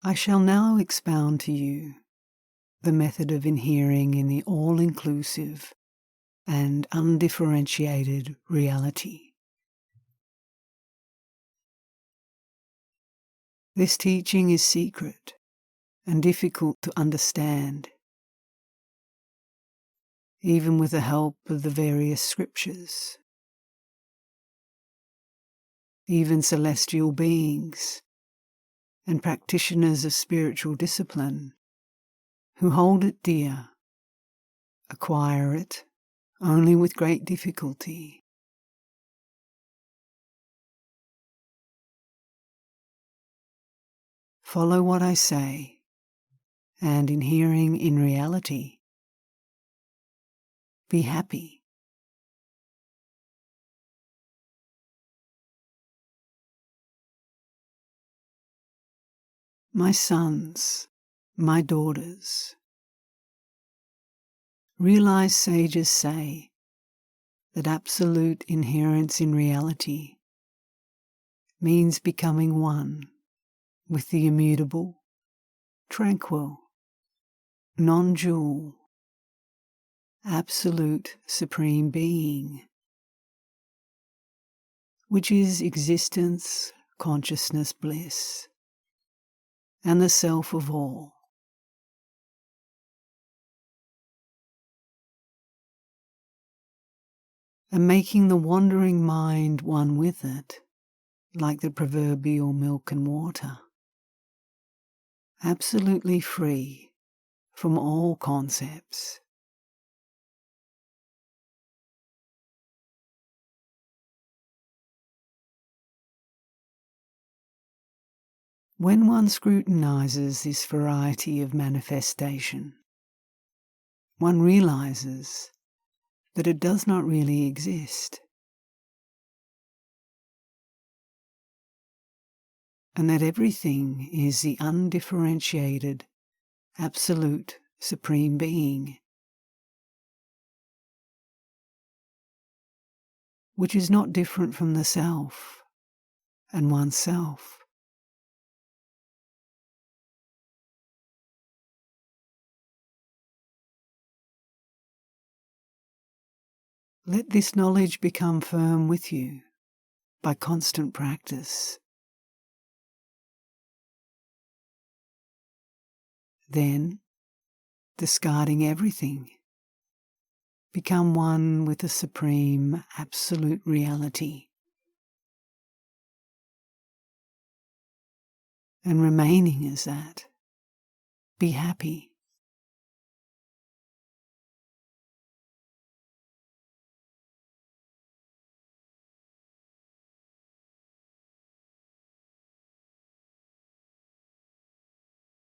I shall now expound to you the method of inhering in the all-inclusive and undifferentiated reality. This teaching is secret and difficult to understand, even with the help of the various scriptures. Even celestial beings and practitioners of spiritual discipline who hold it dear acquire it only with great difficulty. Follow what I say, and inhering in reality, be happy. My sons, my daughters, realize sages say that absolute inherence in reality means becoming one with the immutable, tranquil, non-dual, absolute supreme being, which is existence, consciousness, bliss, and the self of all. And making the wandering mind one with it, like the proverbial milk and water, absolutely free from all concepts. When one scrutinizes this variety of manifestation, one realizes that it does not really exist, and that everything is the undifferentiated, absolute, supreme being, which is not different from the self and oneself. Let this knowledge become firm with you by constant practice. Then, discarding everything, become one with the supreme, absolute reality, and remaining as that, be happy.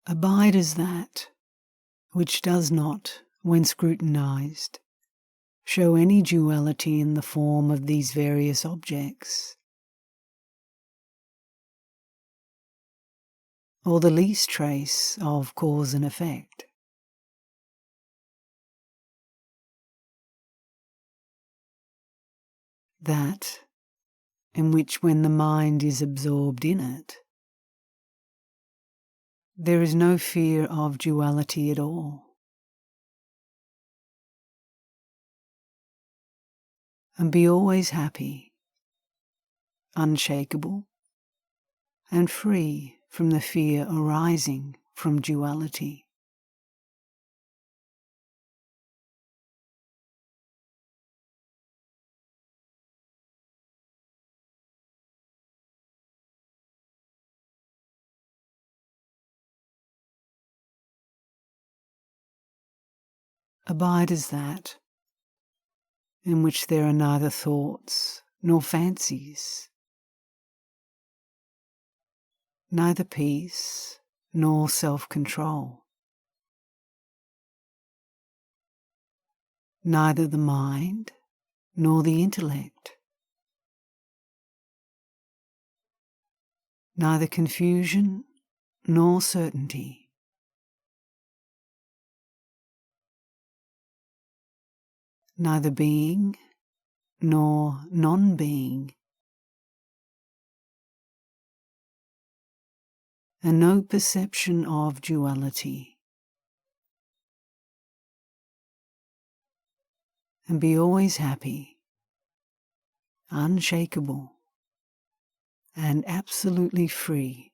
Abide as that which does not, when scrutinized, show any duality in the form of these various objects, or the least trace of cause and effect. That in which, when the mind is absorbed in it, there is no fear of duality at all. And be always happy, unshakable, and free from the fear arising from duality. Abide as that in which there are neither thoughts nor fancies, neither peace nor self-control, neither the mind nor the intellect, neither confusion nor certainty. Neither being nor non-being, and no perception of duality. And be always happy, unshakable, and absolutely free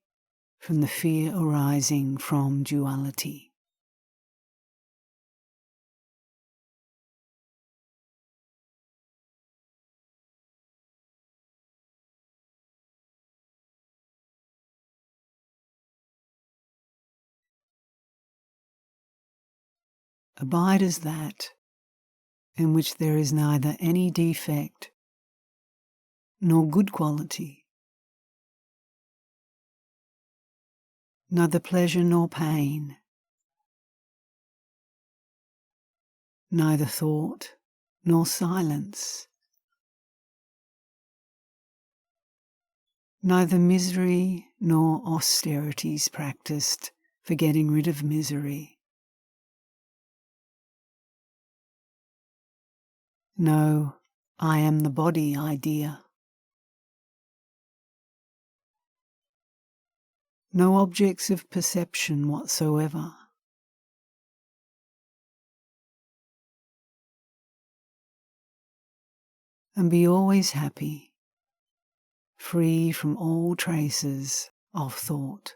from the fear arising from duality. Abide as that in which there is neither any defect nor good quality, neither pleasure nor pain, neither thought nor silence, neither misery nor austerities practiced for getting rid of misery. No, I am the body idea. No objects of perception whatsoever. And be always happy, free from all traces of thought.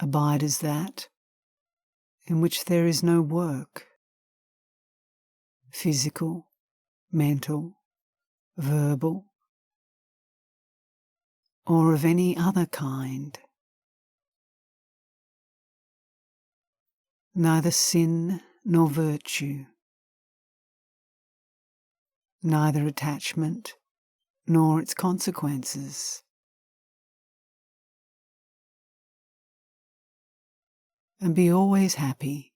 Abide as that in which there is no work, physical, mental, verbal, or of any other kind. Neither sin nor virtue, neither attachment nor its consequences. And be always happy,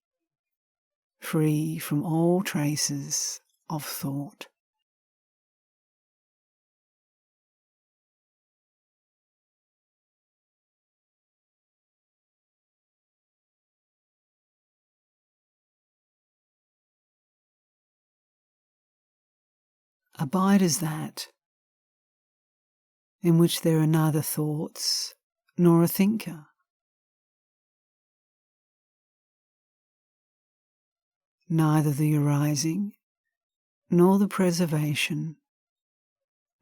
free from all traces of thought. Abide as that in which there are neither thoughts nor a thinker, neither the arising nor the preservation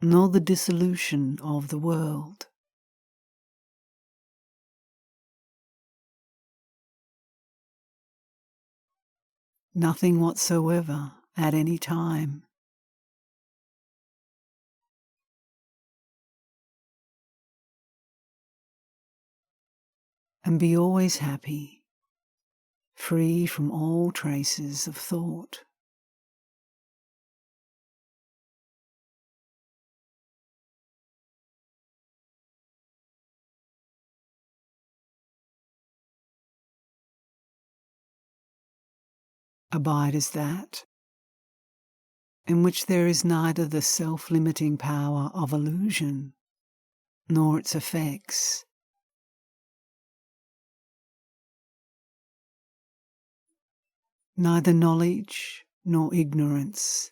nor the dissolution of the world. Nothing whatsoever at any time. And be always happy, free from all traces of thought. Abide as that in which there is neither the self-limiting power of illusion nor its effects, neither knowledge nor ignorance,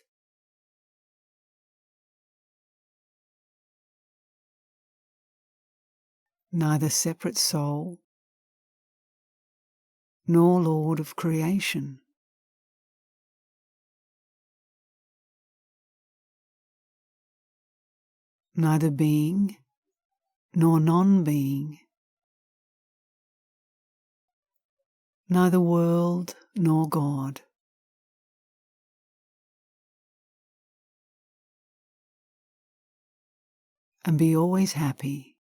neither separate soul nor Lord of creation. Neither being nor non-being, neither world nor God. And be always happy,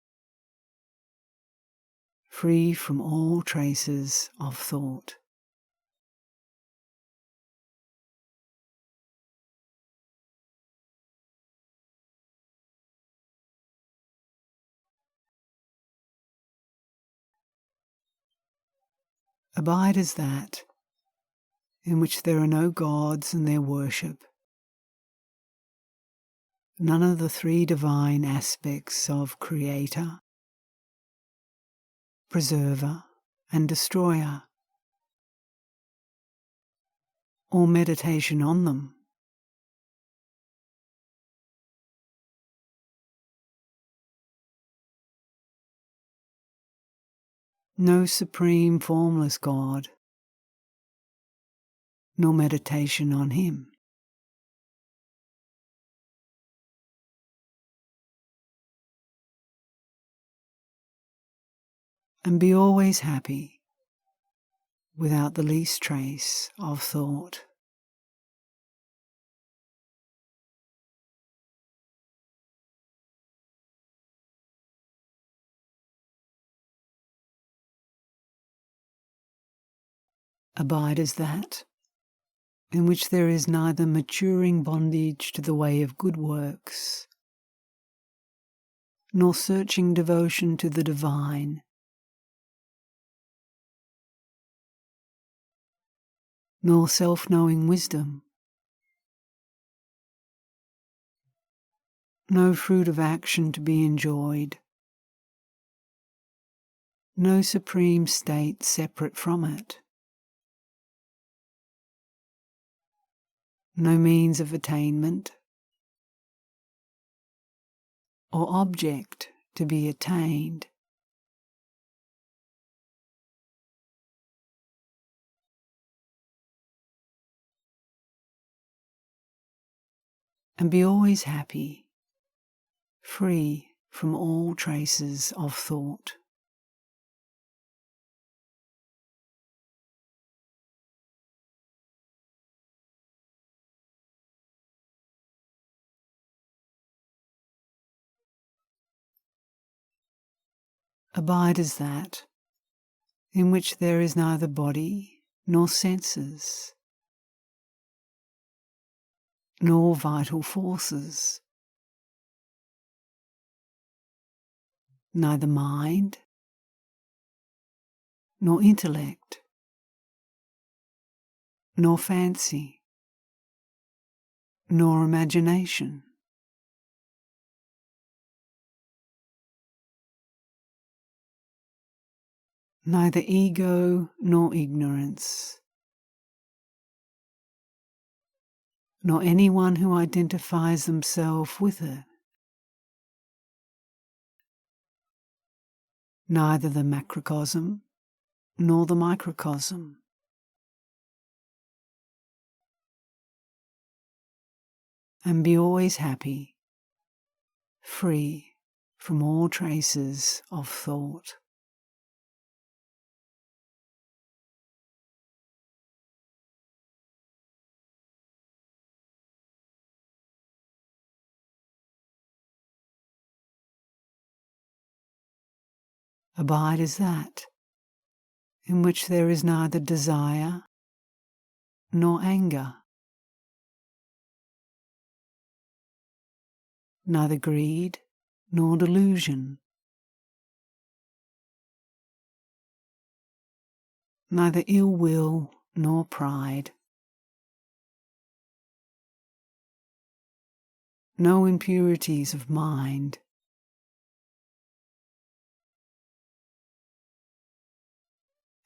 free from all traces of thought. Abide as that in which there are no gods and their worship, none of the three divine aspects of Creator, preserver and destroyer, or meditation on them. No supreme formless God, nor meditation on Him. And be always happy, without the least trace of thought. Abide as that, in which there is neither maturing bondage to the way of good works, nor searching devotion to the divine, nor self-knowing wisdom, no fruit of action to be enjoyed, no supreme state separate from it, no means of attainment, or object to be attained. And be always happy, free from all traces of thought. Abide as that, in which there is neither body nor senses, nor vital forces, neither mind nor intellect, nor fancy, nor imagination. Neither ego nor ignorance, nor anyone who identifies themselves with it. Neither the macrocosm nor the microcosm. And be always happy, free from all traces of thought. Abide as that, in which there is neither desire nor anger, neither greed nor delusion, neither ill will nor pride, no impurities of mind,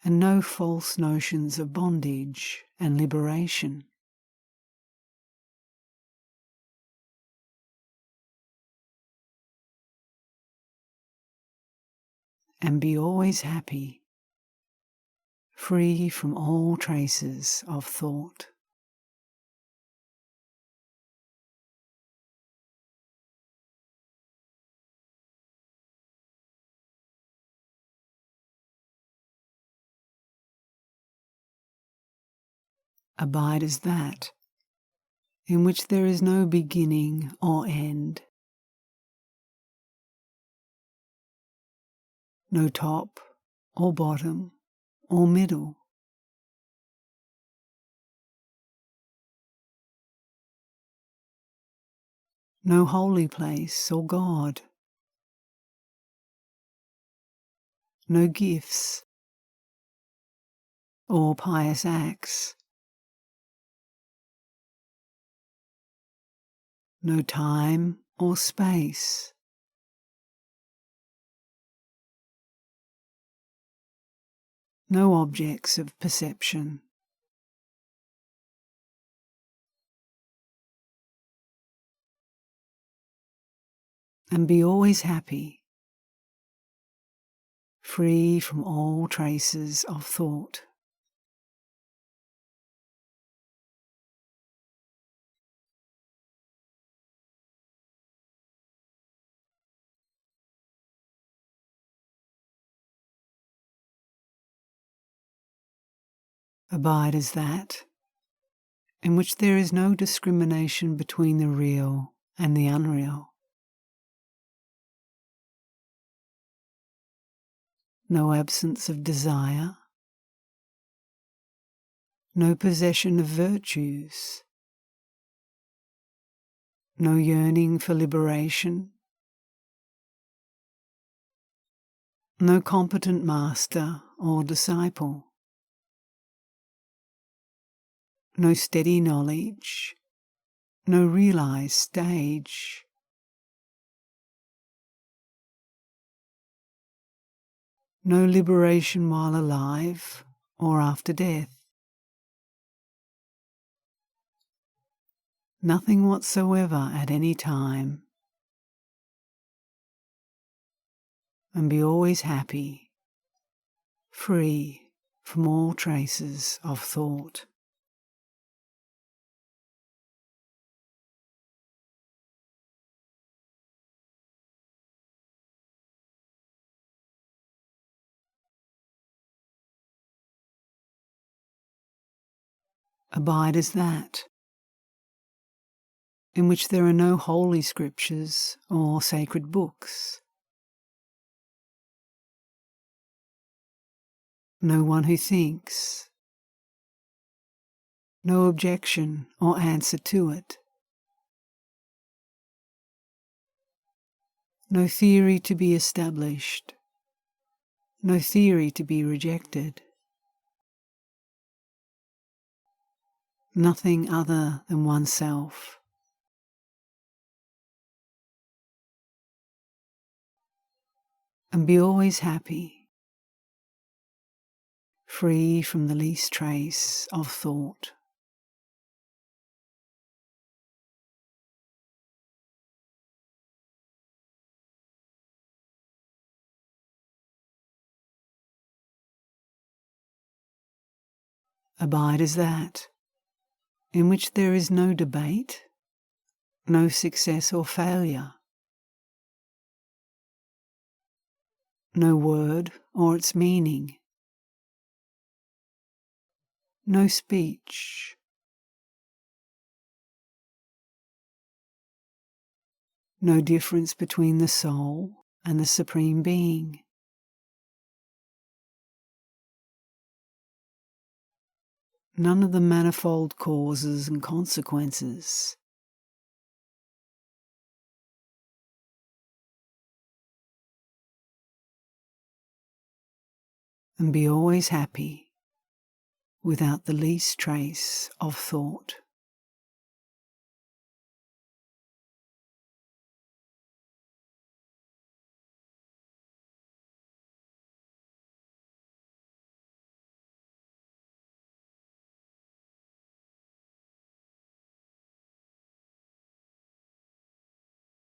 and no false notions of bondage and liberation. And be always happy, free from all traces of thought. Abide as that, in which there is no beginning or end, no top or bottom or middle, no holy place or God, no gifts or pious acts, no time or space, no objects of perception. And be always happy, free from all traces of thought. Abide as that, in which there is no discrimination between the real and the unreal. No absence of desire, no possession of virtues, no yearning for liberation, no competent master or disciple, no steady knowledge, no realized stage. No liberation while alive or after death. Nothing whatsoever at any time. And be always happy, free from all traces of thought. Abide as that, in which there are no holy scriptures or sacred books. No one who thinks. No objection or answer to it. No theory to be established. No theory to be rejected. Nothing other than oneself. And be always happy, free from the least trace of thought. Abide as that, in which there is no debate, no success or failure, no word or its meaning, no speech, no difference between the soul and the Supreme Being. None of the manifold causes and consequences. And be always happy, without the least trace of thought.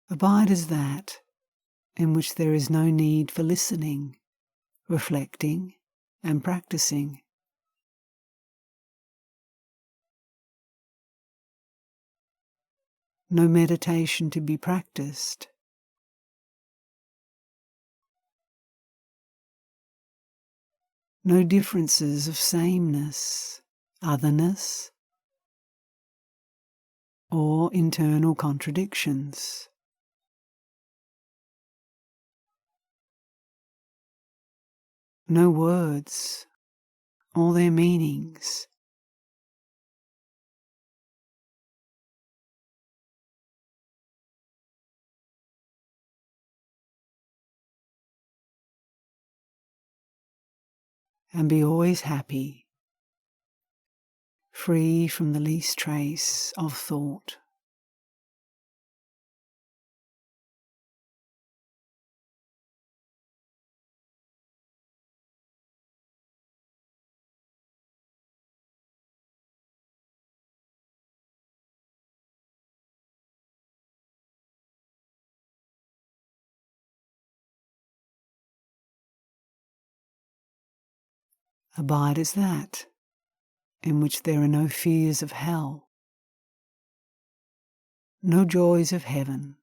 Abide as that, in which there is no need for listening, reflecting, and practicing. No meditation to be practiced. No differences of sameness, otherness, or internal contradictions. No words or their meanings. And be always happy, free from the least trace of thought. Abide as that in which there are no fears of hell, no joys of heaven,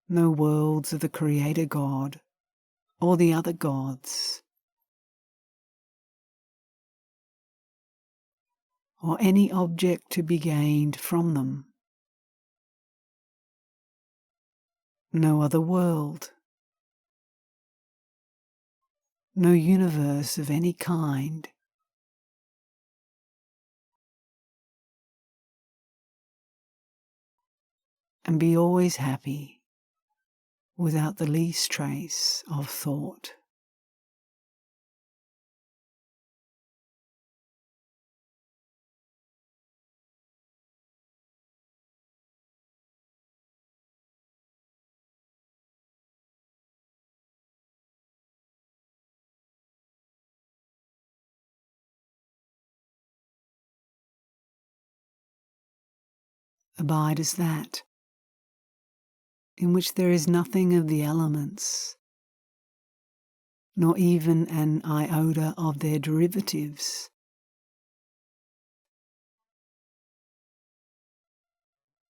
no worlds of the Creator God or the other gods, or any object to be gained from them. No other world, no universe of any kind, and be always happy without the least trace of thought. Abide as that in which there is nothing of the elements, nor even an iota of their derivatives.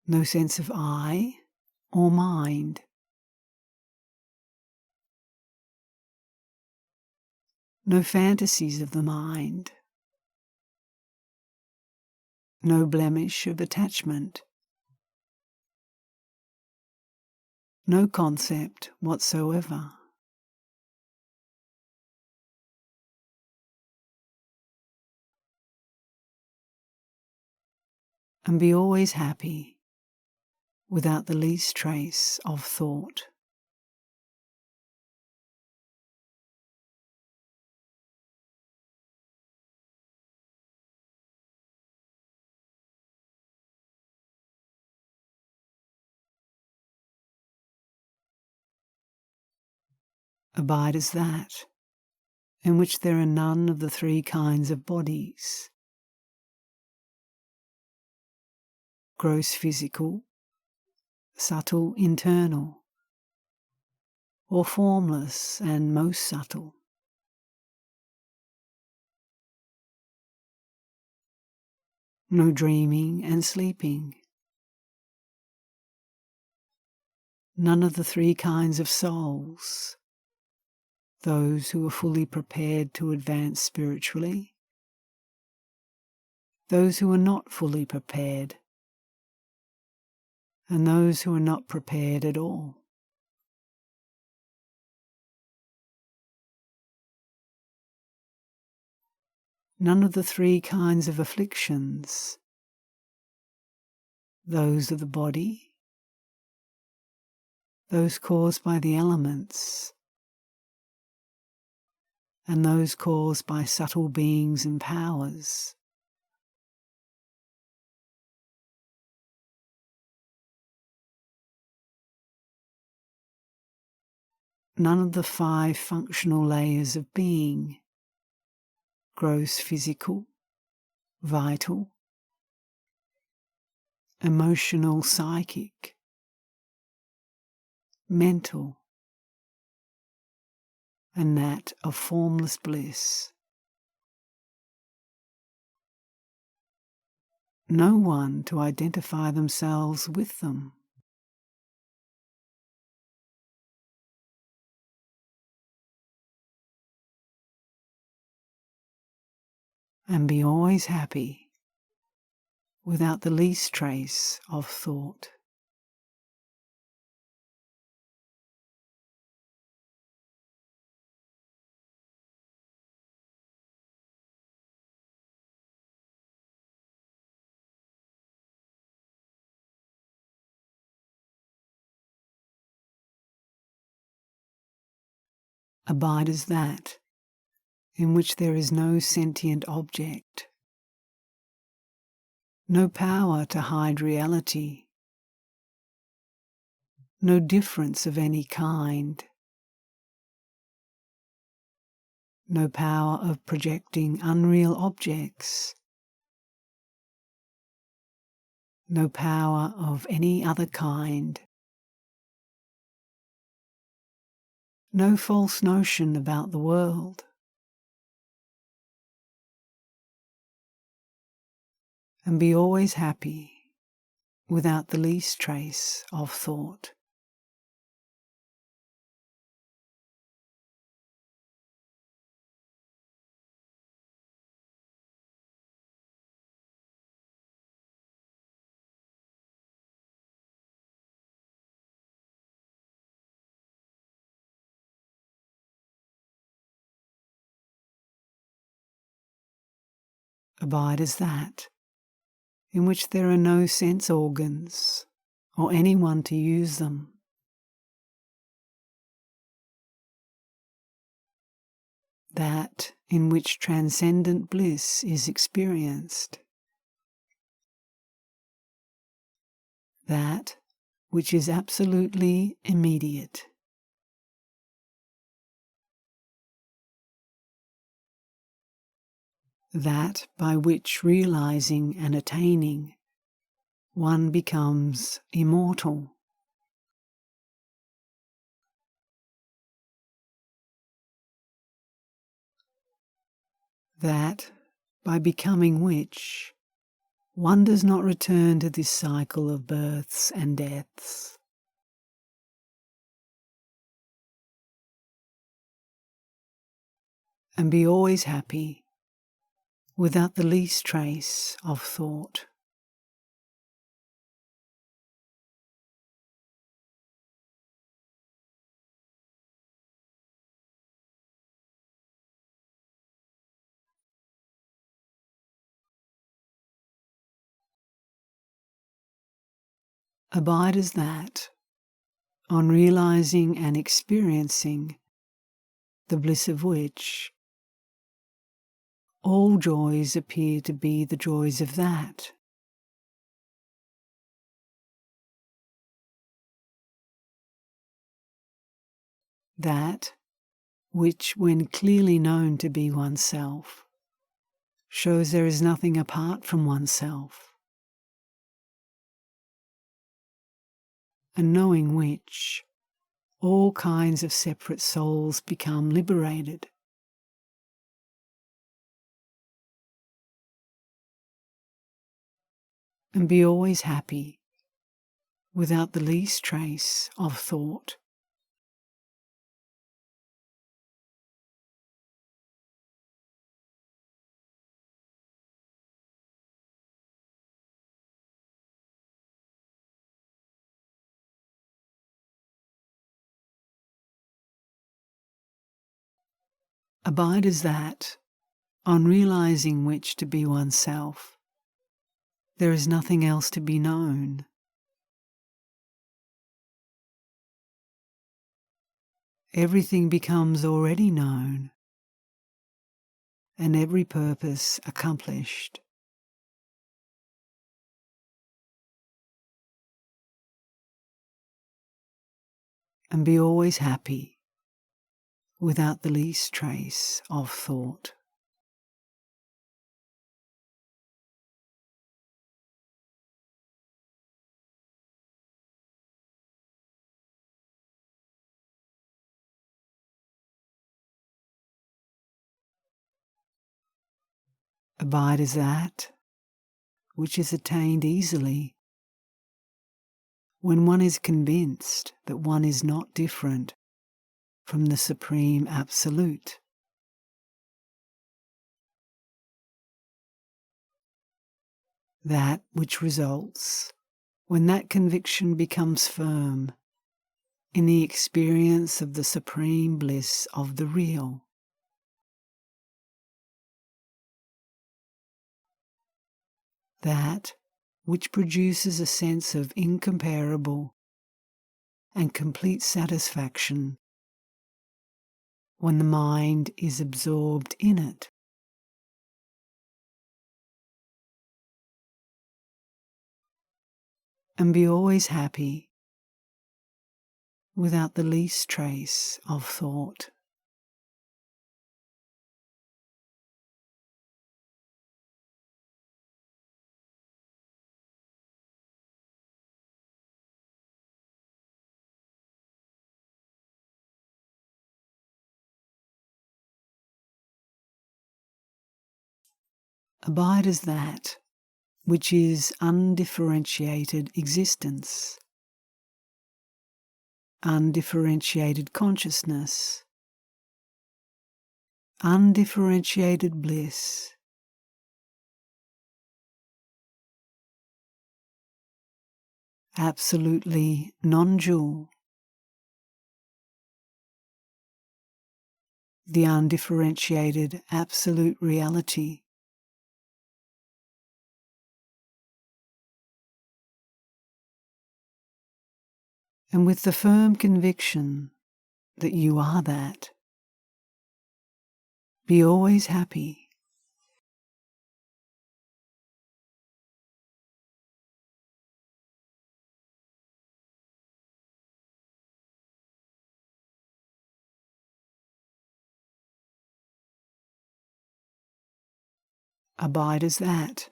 No sense of I or mind. No fantasies of the mind. No blemish of attachment. No concept whatsoever. And be always happy without the least trace of thought. Abide as that in which there are none of the three kinds of bodies: gross physical, subtle internal, or formless and most subtle. No dreaming and sleeping. None of the three kinds of souls: those who are fully prepared to advance spiritually, those who are not fully prepared, and those who are not prepared at all. None of the three kinds of afflictions: those of the body, those caused by the elements, and those caused by subtle beings and powers. None of the 5 functional layers of being: gross physical, vital, emotional psychic, mental, and that of formless bliss. No one to identify themselves with them. And be always happy without the least trace of thought. Abide as that in which there is no sentient object, no power to hide reality, no difference of any kind, no power of projecting unreal objects, no power of any other kind, no false notion about the world, and be always happy without the least trace of thought. Abide as that, in which there are no sense organs or anyone to use them. That in which transcendent bliss is experienced. That which is absolutely immediate. That by which realizing and attaining one becomes immortal. That by becoming which one does not return to this cycle of births and deaths. And be always happy without the least trace of thought. Abide as that, on realizing and experiencing the bliss of which all joys appear to be the joys of that. That which, when clearly known to be oneself, shows there is nothing apart from oneself. And knowing which, all kinds of separate souls become liberated. And be always happy without the least trace of thought. Abide as that, on realizing which to be oneself, there is nothing else to be known. Everything becomes already known, and every purpose accomplished. And be always happy without the least trace of thought. Abide as that which is attained easily when one is convinced that one is not different from the Supreme Absolute. That which results when that conviction becomes firm in the experience of the supreme bliss of the real. That which produces a sense of incomparable and complete satisfaction when the mind is absorbed in it. And be always happy without the least trace of thought. Abide as that which is undifferentiated existence, undifferentiated consciousness, undifferentiated bliss, absolutely non-dual, the undifferentiated absolute reality. And with the firm conviction that you are that, be always happy. Abide as that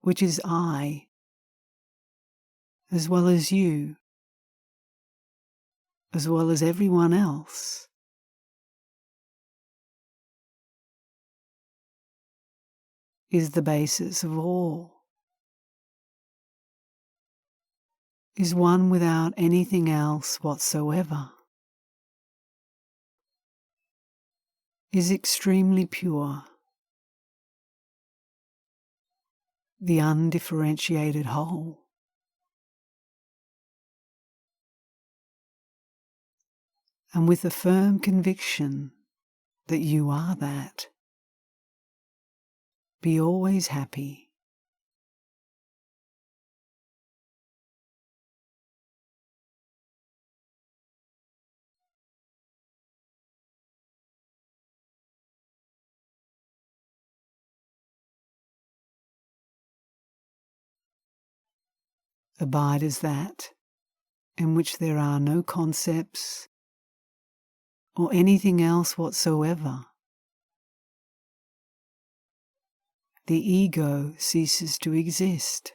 which is I, as well as you, as well as everyone else, is the basis of all, is one without anything else whatsoever, is extremely pure, the undifferentiated whole. And with the firm conviction that you are that, be always happy. Abide as that in which there are no concepts or anything else whatsoever. The ego ceases to exist.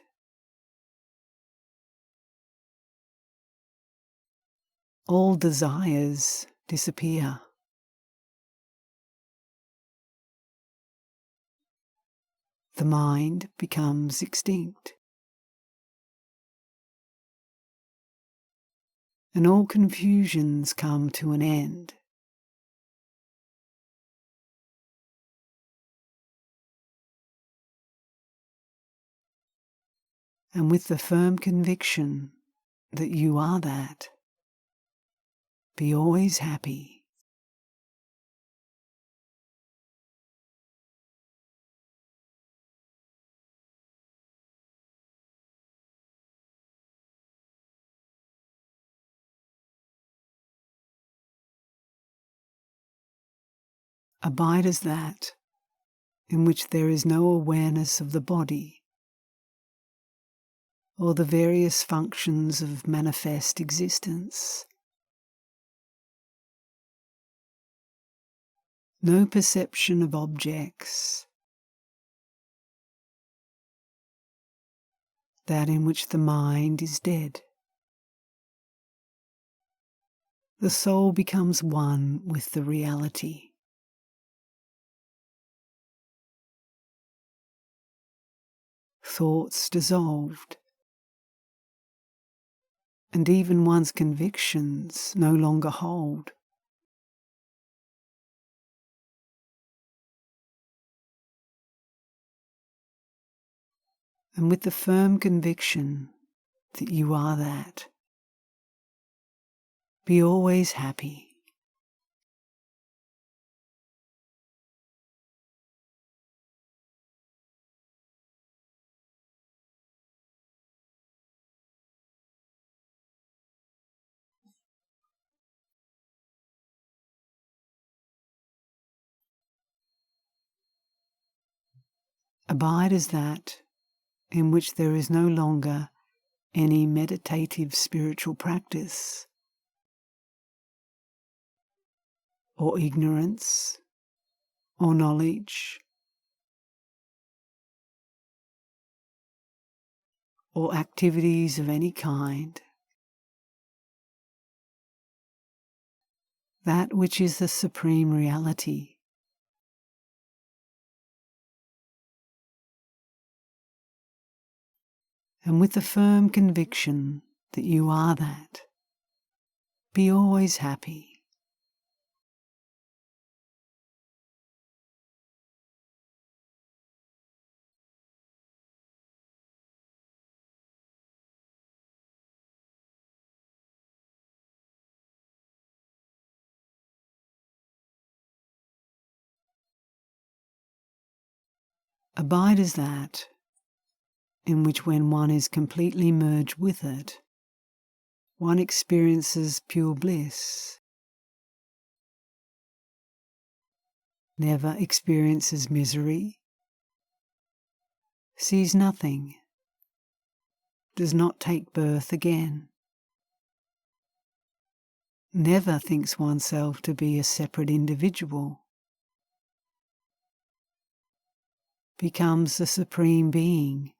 All desires disappear. The mind becomes extinct. And all confusions come to an end. And with the firm conviction that you are that, be always happy. Abide as that in which there is no awareness of the body or the various functions of manifest existence. No perception of objects, that in which the mind is dead. The soul becomes one with the reality. Thoughts dissolved, and even one's convictions no longer hold. And with the firm conviction that you are that, be always happy. Abide as that in which there is no longer any meditative spiritual practice, or ignorance, or knowledge, or activities of any kind. That which is the supreme reality And with the firm conviction that you are that, be always happy. Abide as that, in which when one is completely merged with it, one experiences pure bliss, never experiences misery, sees nothing, does not take birth again, never thinks oneself to be a separate individual, becomes the Supreme Being,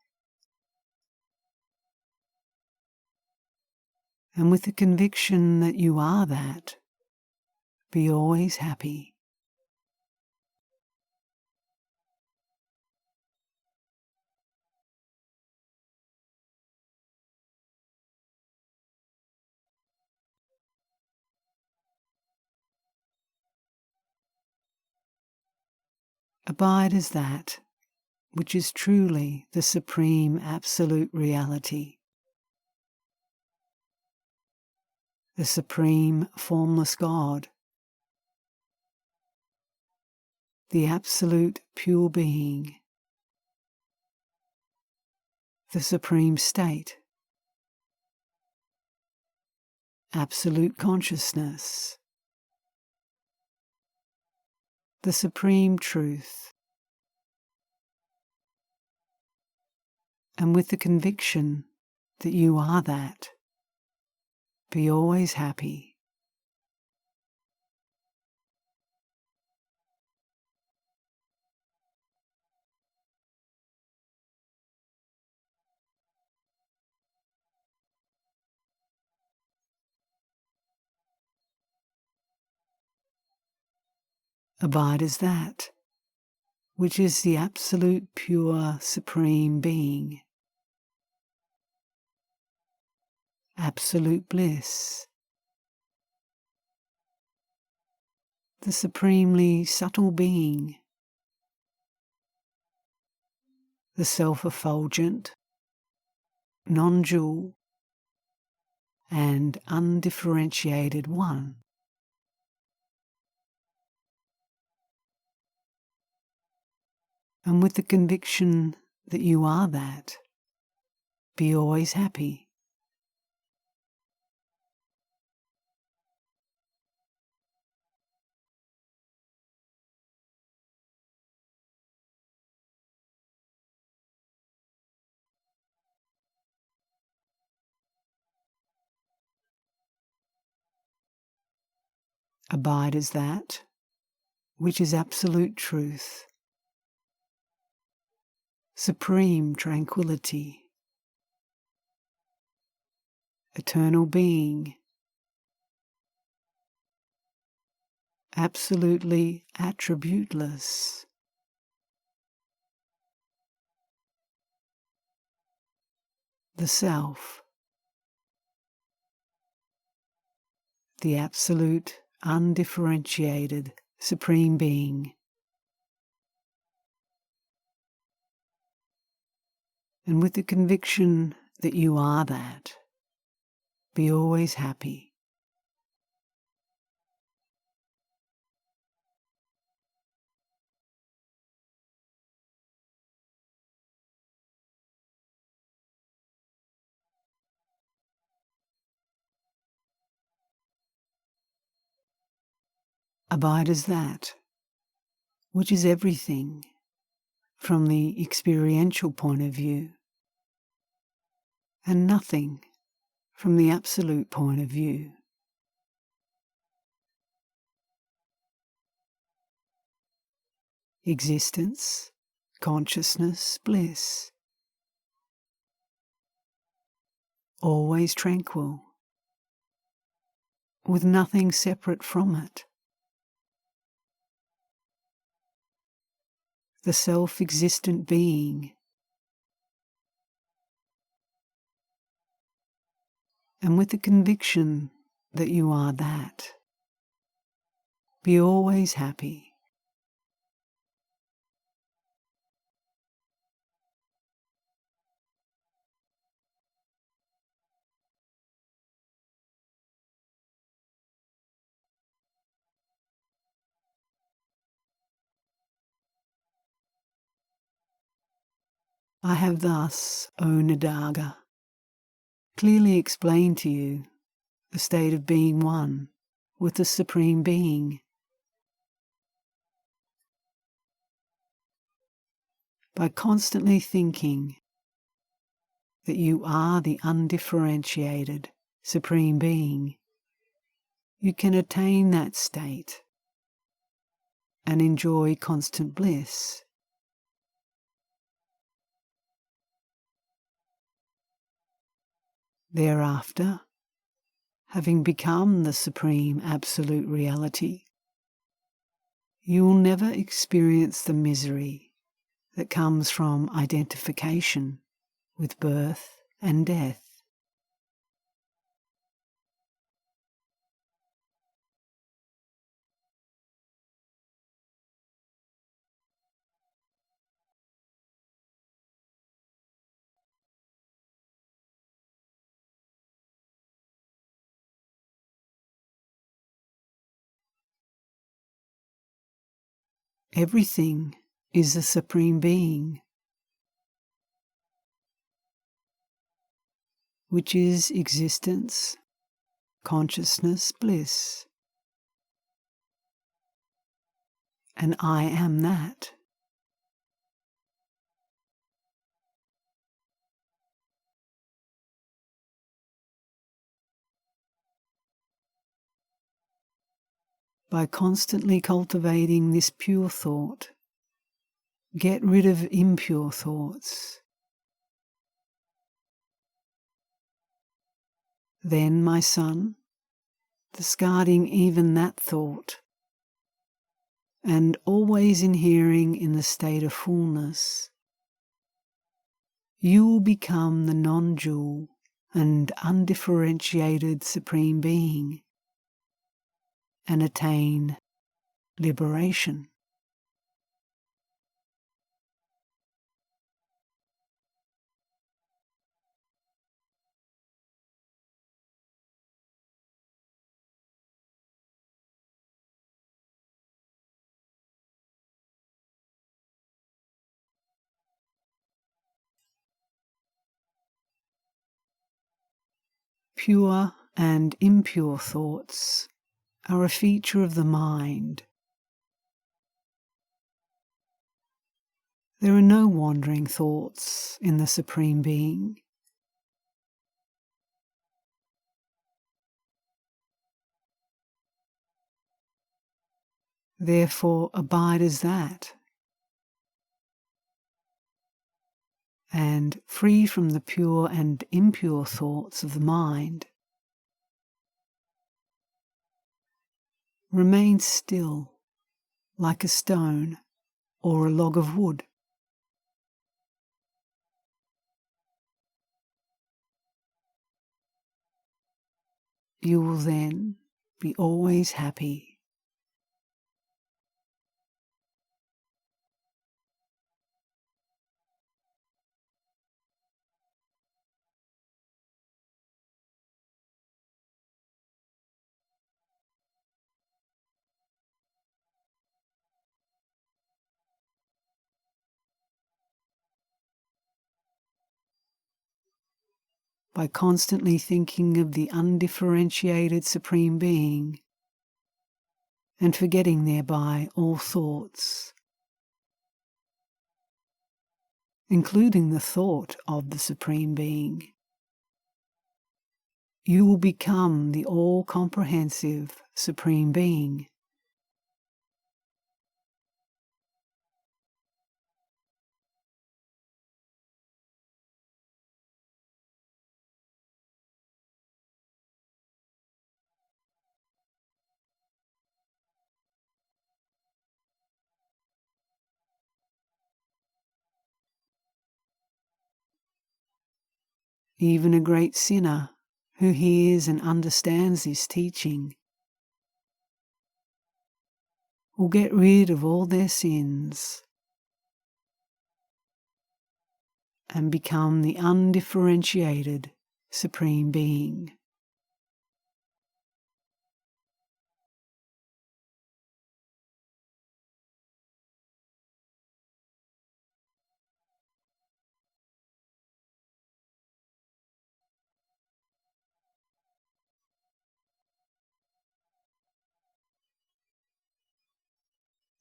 and with the conviction that you are that, be always happy. Abide as that which is truly the supreme absolute reality, the supreme formless God, the absolute pure being, the supreme state, absolute consciousness, the supreme truth, and with the conviction that you are that, be always happy. Abide as that which is the absolute pure supreme being, absolute bliss, the supremely subtle being, the self-effulgent, non-dual, and undifferentiated one. And with the conviction that you are that, be always happy. Abide as that which is absolute truth, supreme tranquility, eternal being, absolutely attributeless, the self, the absolute undifferentiated supreme being. And with the conviction that you are that, be always happy. Abide as that which is everything from the experiential point of view, and nothing from the absolute point of view. Existence, consciousness, bliss, always tranquil, with nothing separate from it. The self-existent being, And with the conviction that you are that, be always happy. I have thus, O Nadaga, clearly explained to you the state of being one with the Supreme Being. By constantly thinking that you are the undifferentiated Supreme Being, you can attain that state and enjoy constant bliss. Thereafter, having become the Supreme Absolute Reality, you will never experience the misery that comes from identification with birth and death. Everything is the Supreme Being, which is existence, consciousness, bliss. And I am that. By constantly cultivating this pure thought, get rid of impure thoughts. Then, my son, discarding even that thought, and always inhering in the state of fullness, you will become the non-dual and undifferentiated Supreme Being and attain liberation. Pure and impure thoughts are a feature of the mind. There are no wandering thoughts in the Supreme Being. Therefore, abide as that, and free from the pure and impure thoughts of the mind, remain still like a stone or a log of wood. You will then be always happy. By constantly thinking of the undifferentiated Supreme Being and forgetting thereby all thoughts, including the thought of the Supreme Being, you will become the all-comprehensive Supreme Being. Even a great sinner who hears and understands this teaching will get rid of all their sins and become the undifferentiated Supreme Being.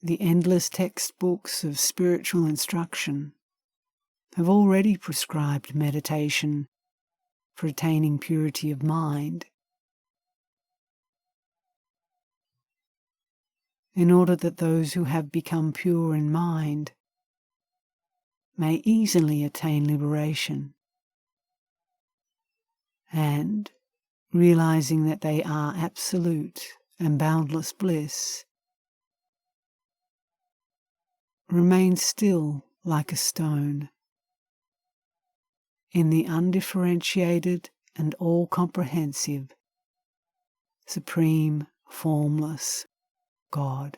The endless textbooks of spiritual instruction have already prescribed meditation for attaining purity of mind, in order that those who have become pure in mind may easily attain liberation, and, realizing that they are absolute and boundless bliss, remain still like a stone in the undifferentiated and all-comprehensive, supreme, formless God.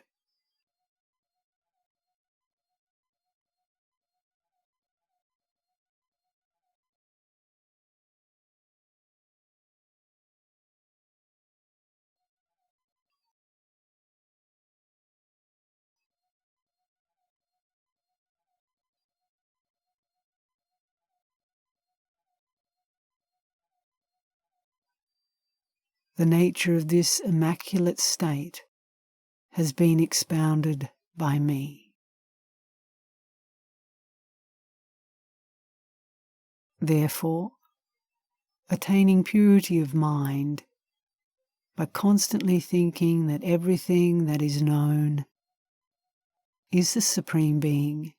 The nature of this immaculate state has been expounded by me. Therefore, attaining purity of mind by constantly thinking that everything that is known is the Supreme Being,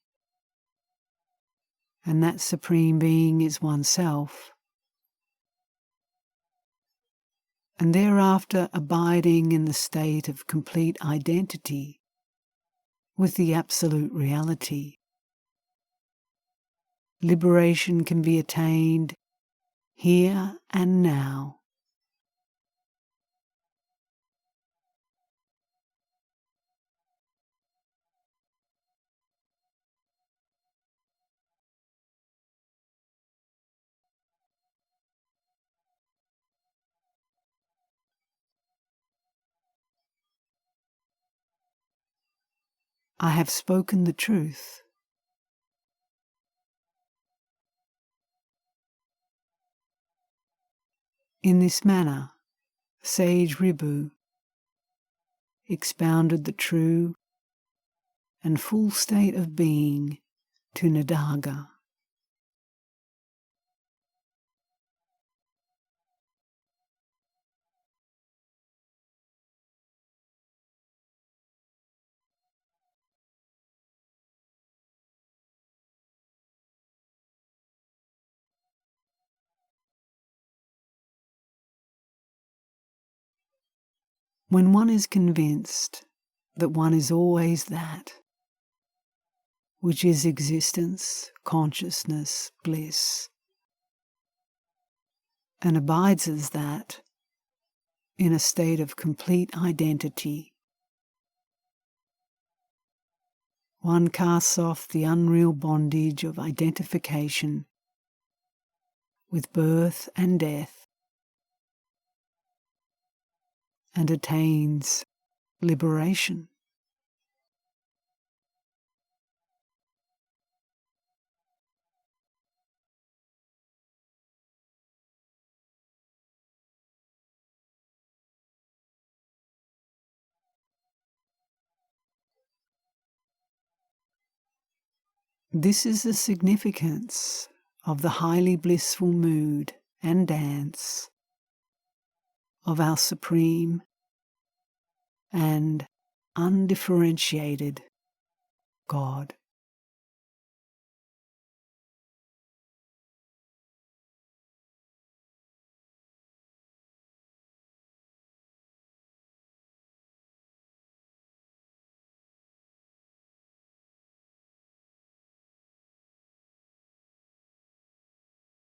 and that Supreme Being is oneself, and thereafter abiding in the state of complete identity with the Absolute Reality, liberation can be attained here and now. I have spoken the truth. In this manner, sage Ribhu expounded the true and full state of being to Nadaga. When one is convinced that one is always that, which is existence, consciousness, bliss, and abides as that in a state of complete identity, one casts off the unreal bondage of identification with birth and death and attains liberation. This is the significance of the highly blissful mood and dance of our supreme and undifferentiated God.